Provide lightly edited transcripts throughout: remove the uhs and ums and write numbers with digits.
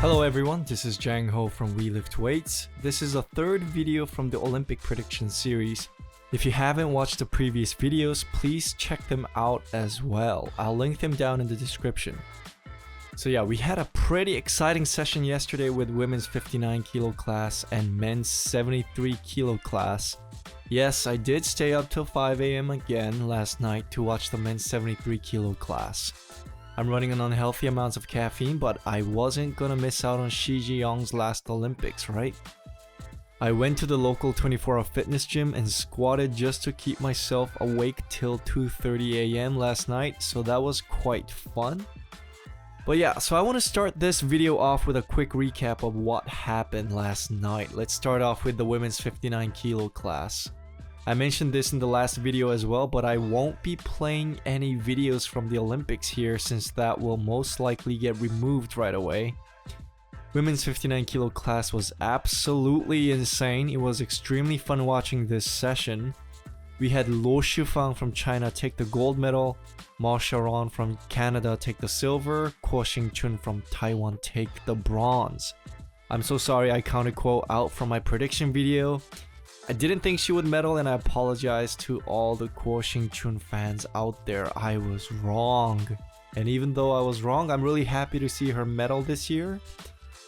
Hello everyone, this is Jang Ho from We Lift Weights. This is the third video from the Olympic prediction series. If you haven't watched the previous videos, please check them out as well. I'll link them down in the description. So yeah, we had a pretty exciting session yesterday with women's 59 kilo class and men's 73 kilo class. Yes, I did stay up till 5 AM again last night to watch the men's 73 kilo class. I'm running on unhealthy amounts of caffeine, but I wasn't gonna miss out on Shi Ji-young's last Olympics, right? I went to the local 24-hour fitness gym and squatted just to keep myself awake till 2:30 AM last night, so that was quite fun. But yeah, so I want to start this video off with a quick recap of what happened last night. Let's start off with the women's 59 kilo class. I mentioned this in the last video as well, but I won't be playing any videos from the Olympics here since that will most likely get removed right away. Women's 59 kilo class was absolutely insane. It was extremely fun watching this session. We had Luo Shufang from China take the gold medal, Ma Sharon from Canada take the silver, Kuo Xingchun from Taiwan take the bronze. I'm so sorry I counted Kuo out from my prediction video. I didn't think she would medal and I apologize to all the Kuo Xingchun fans out there. I was wrong. And even though I was wrong, I'm really happy to see her medal this year.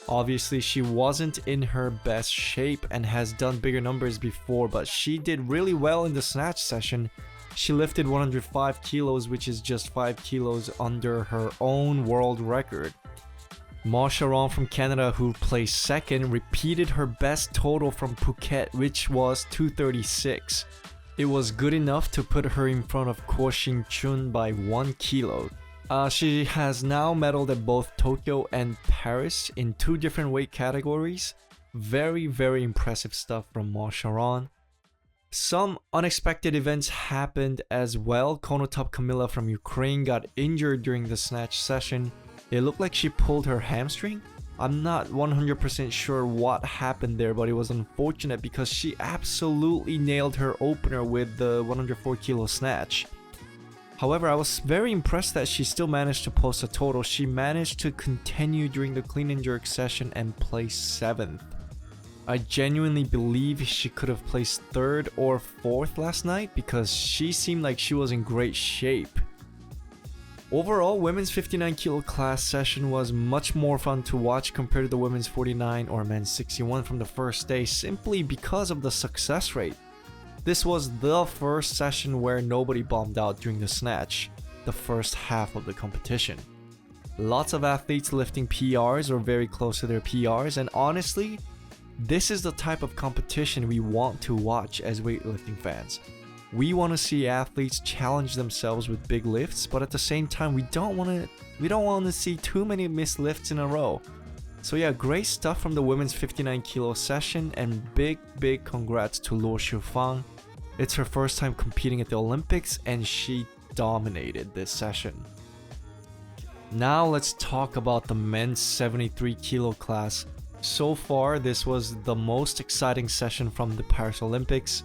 Obviously, she wasn't in her best shape and has done bigger numbers before, but she did really well in the snatch session. She lifted 105 kilos, which is just 5 kilos under her own world record. Ma Sharon from Canada, who placed second, repeated her best total from Phuket, which was 236. It was good enough to put her in front of Kuo Xingchun by 1 kilo. She has now medaled at both Tokyo and Paris in 2 different weight categories. Very, very impressive stuff from Ma Sharon. Some unexpected events happened as well. Konotop Kamila from Ukraine got injured during the snatch session. It looked like she pulled her hamstring. I'm not 100% sure what happened there, but it was unfortunate because she absolutely nailed her opener with the 104 kilo snatch. However, I was very impressed that she still managed to post a total. She managed to continue during the clean and jerk session and place 7th. I genuinely believe she could have placed 3rd or 4th last night because she seemed like she was in great shape. Overall, women's 59 kilo class session was much more fun to watch compared to the women's 49 or men's 61 from the first day simply because of the success rate. This was the first session where nobody bombed out during the snatch, the first half of the competition. Lots of athletes lifting PRs or very close to their PRs, and honestly, this is the type of competition we want to watch as weightlifting fans. We want to see athletes challenge themselves with big lifts, but at the same time, we don't want to see too many missed lifts in a row. So yeah, great stuff from the women's 59 kilo session, and big congrats to Luo Shufang. It's her first time competing at the Olympics and she dominated this session. Now let's talk about the men's 73 kilo class. So far, this was the most exciting session from the Paris Olympics.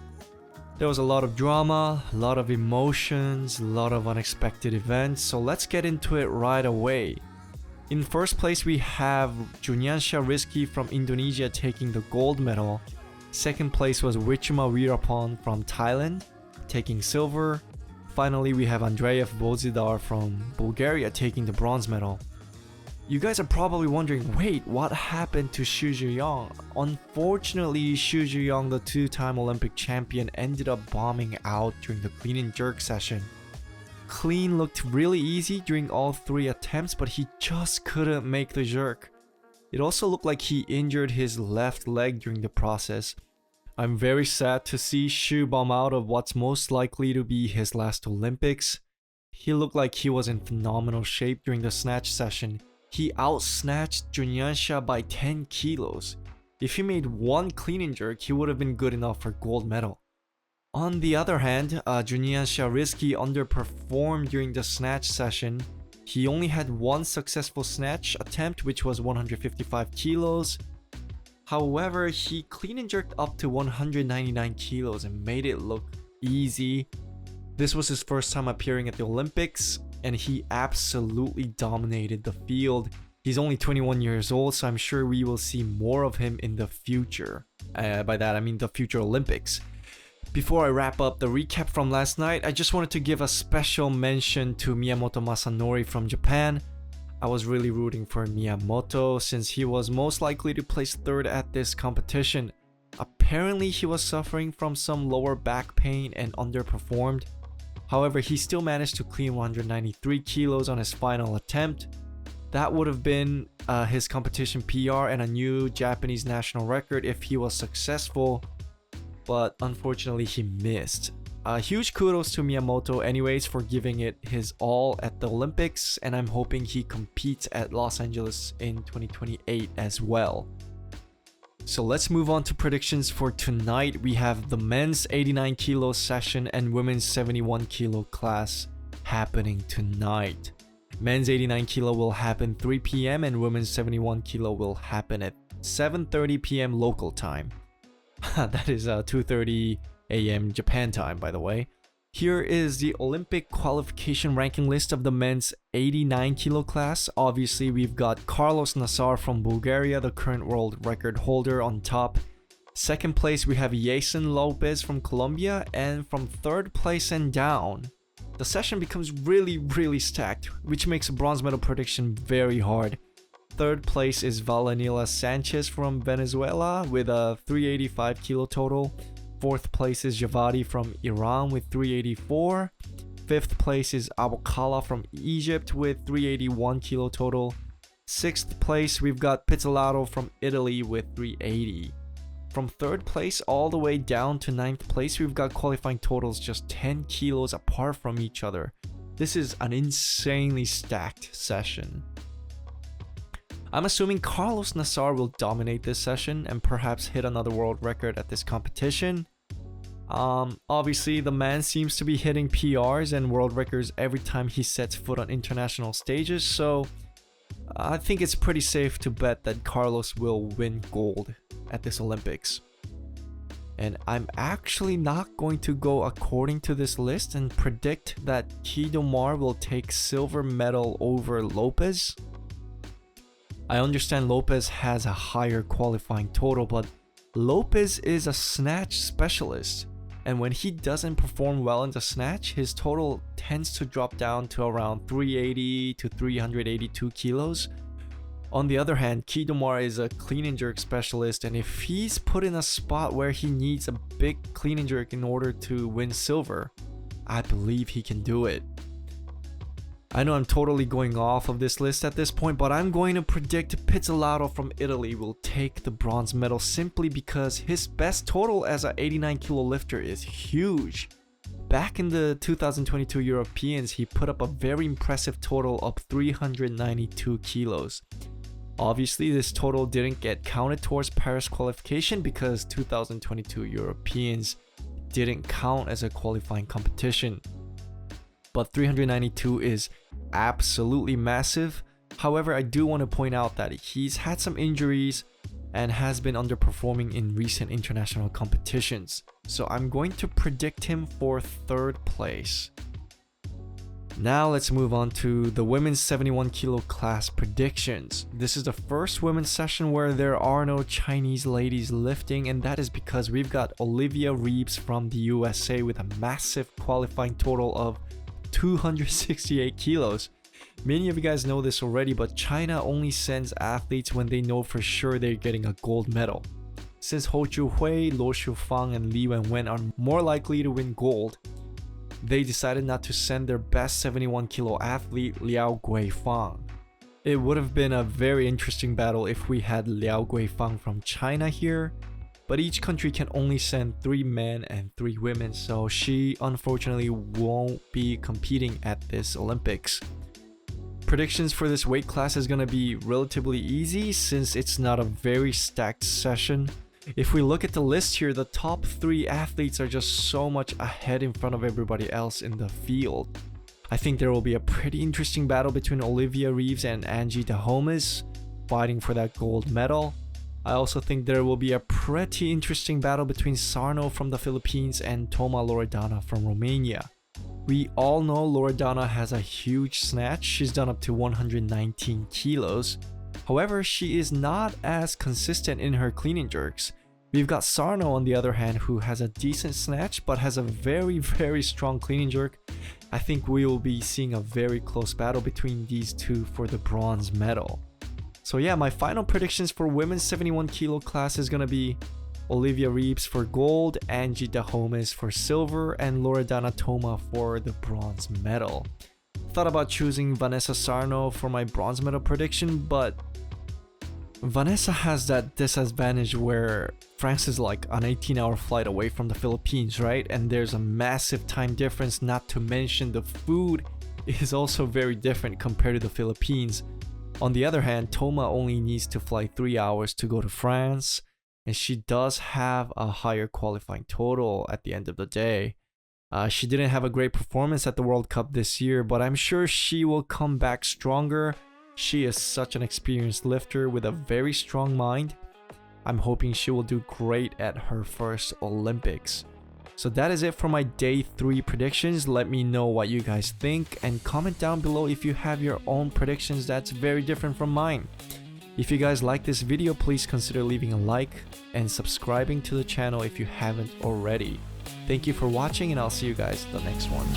There was a lot of drama, a lot of emotions, a lot of unexpected events, so let's get into it right away. In first place, we have Juniansha Rizky from Indonesia taking the gold medal. Second place was Wichuma Weerapong from Thailand, taking silver. Finally, we have Andreev Bozidar from Bulgaria taking the bronze medal. You guys are probably wondering, wait, what happened to Xu Zhiyong? Unfortunately, Xu Zhiyong, the 2-time Olympic champion, ended up bombing out during the clean and jerk session. Clean looked really easy during all 3 attempts, but he just couldn't make the jerk. It also looked like he injured his left leg during the process. I'm very sad to see Xu bomb out of what's most likely to be his last Olympics. He looked like he was in phenomenal shape during the snatch session. He out-snatched Juniansha by 10 kilos. If he made 1 clean and jerk, he would have been good enough for gold medal. On the other hand, Juniansha Rizky underperformed during the snatch session. He only had 1 successful snatch attempt, which was 155 kilos. However, he clean and jerked up to 199 kilos and made it look easy. This was his first time appearing at the Olympics. and he absolutely dominated the field. He's only 21 years old, so I'm sure we will see more of him in the future. By that, I mean the future Olympics. Before I wrap up the recap from last night, I just wanted to give a special mention to Miyamoto Masanori from Japan. I was really rooting for Miyamoto since he was most likely to place third at this competition. Apparently, he was suffering from some lower back pain and underperformed. However, he still managed to clean 193 kilos on his final attempt. That would have been his competition PR and a new Japanese national record if he was successful, but unfortunately he missed. Huge kudos to Miyamoto anyways for giving it his all at the Olympics, and I'm hoping he competes at Los Angeles in 2028 as well. So let's move on to predictions for tonight. We have the men's 89 kilo session and women's 71 kilo class happening tonight. Men's 89 kilo will happen 3 p.m. and women's 71 kilo will happen at 7:30 p.m. local time. That is 2:30 a.m. Japan time, by the way. Here is the Olympic qualification ranking list of the men's 89 kilo class. Obviously, we've got Carlos Nassar from Bulgaria, the current world record holder, on top. Second place, we have Jason Lopez from Colombia, and from third place and down, the session becomes really stacked, which makes a bronze medal prediction very hard. Third place is Valenila Sanchez from Venezuela with a 385 kilo total. Fourth place is Javadi from Iran with 384. Fifth place is Abokala from Egypt with 381 kilo total. Sixth place, we've got Pizzolato from Italy with 380. From third place all the way down to ninth place, we've got qualifying totals just 10 kilos apart from each other. This is an insanely stacked session. I'm assuming Carlos Nassar will dominate this session and perhaps hit another world record at this competition. Obviously, the man seems to be hitting PRs and world records every time he sets foot on international stages, so I think it's pretty safe to bet that Carlos will win gold at this Olympics. And I'm actually not going to go according to this list and predict that Kidomar will take silver medal over Lopez. I understand Lopez has a higher qualifying total, but Lopez is a snatch specialist, and when he doesn't perform well in the snatch, his total tends to drop down to around 380 to 382 kilos. On the other hand, Kidomar is a clean and jerk specialist, and if he's put in a spot where he needs a big clean and jerk in order to win silver, I believe he can do it. I know I'm totally going off of this list at this point, but I'm going to predict Pizzolato from Italy will take the bronze medal simply because his best total as an 89 kilo lifter is huge. Back in the 2022 Europeans, he put up a very impressive total of 392 kilos. Obviously, this total didn't get counted towards Paris qualification because 2022 Europeans didn't count as a qualifying competition. But 392 is absolutely massive. However, I do want to point out that he's had some injuries and has been underperforming in recent international competitions. So I'm going to predict him for third place. Now let's move on to the women's 71 kilo class predictions. This is the first women's session where there are no Chinese ladies lifting, and that is because we've got Olivia Reeves from the USA with a massive qualifying total of 268 kilos. Many of you guys know this already, but China only sends athletes when they know for sure they're getting a gold medal. Since Ho Chu-hui, Luo Shufang, and Li Wenwen are more likely to win gold, they decided not to send their best 71 kilo athlete, Liao Guifang. It would have been a very interesting battle if we had Liao Guifang from China here, but each country can only send 3 men and 3 women, so she unfortunately won't be competing at this Olympics. Predictions for this weight class is going to be relatively easy since it's not a very stacked session. If we look at the list here, the top 3 athletes are just so much ahead in front of everybody else in the field. I think there will be a pretty interesting battle between Olivia Reeves and Angie Dahomas fighting for that gold medal. I also think there will be a pretty interesting battle between Sarno from the Philippines and Toma Loredana from Romania. We all know Loredana has a huge snatch. She's done up to 119 kilos. However, she is not as consistent in her clean and jerks. We've got Sarno on the other hand, who has a decent snatch but has a very strong clean and jerk. I think we will be seeing a very close battle between these two for the bronze medal. So yeah, my final predictions for women's 71 kilo class is gonna be Olivia Reeves for gold, Angie Dahomes for silver, and Loredana Toma for the bronze medal. Thought about choosing Vanessa Sarno for my bronze medal prediction, but Vanessa has that disadvantage where France is like an 18-hour flight away from the Philippines, right? And there's a massive time difference, not to mention the food is also very different compared to the Philippines. On the other hand, Toma only needs to fly 3 hours to go to France, and she does have a higher qualifying total at the end of the day. She didn't have a great performance at the World Cup this year, but I'm sure she will come back stronger. She is such an experienced lifter with a very strong mind. I'm hoping she will do great at her first Olympics. So that is it for my day 3 predictions. Let me know what you guys think and comment down below if you have your own predictions that's very different from mine. If you guys like this video, please consider leaving a like and subscribing to the channel if you haven't already. Thank you for watching, and I'll see you guys in the next one.